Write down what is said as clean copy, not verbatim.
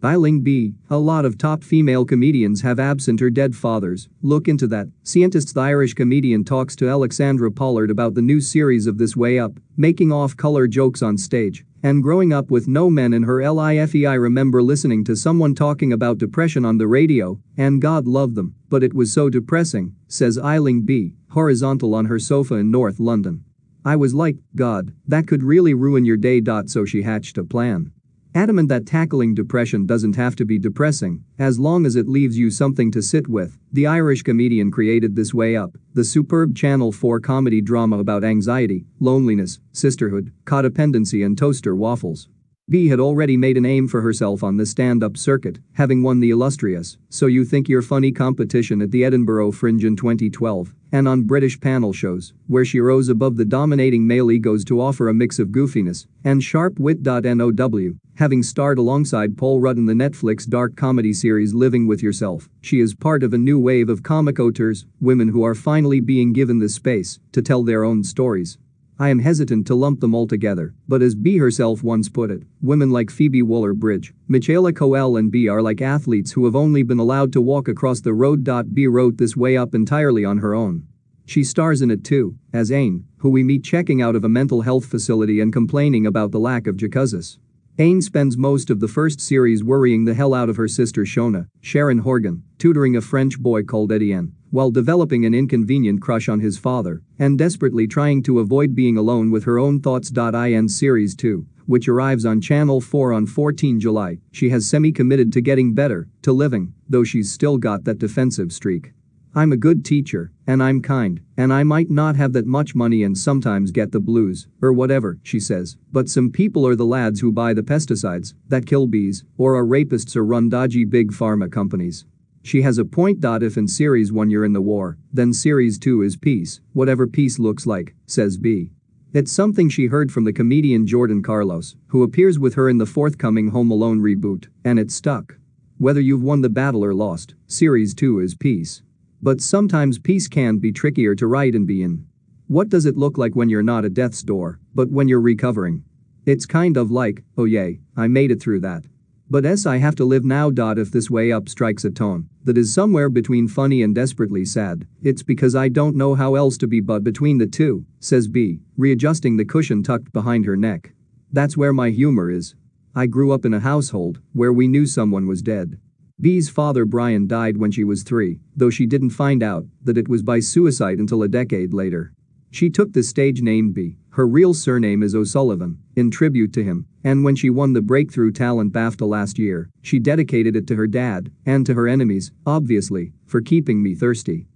Aisling Bea, a lot of top female comedians have absent or dead fathers. Look into that. Scientists. The Irish comedian talks to Alexandra Pollard about the new series of This Way Up, making off-color jokes on stage, and growing up with no men in her life. I remember listening to someone talking about depression on the radio, and God love them, but it was so depressing, says Aisling Bea, horizontal on her sofa in North London. I was like, God, that could really ruin your day. So she hatched a plan. Adamant that tackling depression doesn't have to be depressing, as long as it leaves you something to sit with. The Irish comedian created This Way Up, the superb Channel 4 comedy drama about anxiety, loneliness, sisterhood, codependency and toaster waffles. Bea had already made a name for herself on the stand-up circuit, having won the illustrious So You Think You're Funny competition at the Edinburgh Fringe in 2012, and on British panel shows, where she rose above the dominating male egos to offer a mix of goofiness and sharp wit. Now, having starred alongside Paul Rudd in the Netflix dark comedy series Living With Yourself, she is part of a new wave of comic auteurs, women who are finally being given the space to tell their own stories. I am hesitant to lump them all together, but as Bea herself once put it, women like Phoebe Waller-Bridge, Michaela Coel and Bea are like athletes who have only been allowed to walk across the road. Bea wrote This Way Up entirely on her own. She stars in it too, as Aine, who we meet checking out of a mental health facility and complaining about the lack of jacuzzis. Aine spends most of the first series worrying the hell out of her sister Shona, Sharon Horgan, tutoring a French boy called Etienne, while developing an inconvenient crush on his father, and desperately trying to avoid being alone with her own thoughts. In Series 2, which arrives on Channel 4 on 14 July, she has semi-committed to getting better, to living, though she's still got that defensive streak. I'm a good teacher, and I'm kind, and I might not have that much money and sometimes get the blues, or whatever, she says, but some people are the lads who buy the pesticides that kill bees, or are rapists or run dodgy big pharma companies. She has a point. If in Series 1 you're in the war, then Series 2 is peace, whatever peace looks like, says Bea. It's something she heard from the comedian Jordan Carlos, who appears with her in the forthcoming Home Alone reboot, and it stuck. Whether you've won the battle or lost, Series 2 is peace. But sometimes peace can be trickier to write and be in. What does it look like when you're not at death's door, but when you're recovering? It's kind of like, oh yay, I made it through that. But I have to live now. If This Way Up strikes a tone that is somewhere between funny and desperately sad, it's because I don't know how else to be but between the two, says Bea, readjusting the cushion tucked behind her neck. That's where my humor is. I grew up in a household where we knew someone was dead. Bea's father Brian died when she was 3, though she didn't find out that it was by suicide until a decade later. She took the stage name Bea, her real surname is O'Sullivan, in tribute to him, and when she won the Breakthrough Talent BAFTA last year, she dedicated it to her dad and to her enemies, obviously, for keeping me thirsty.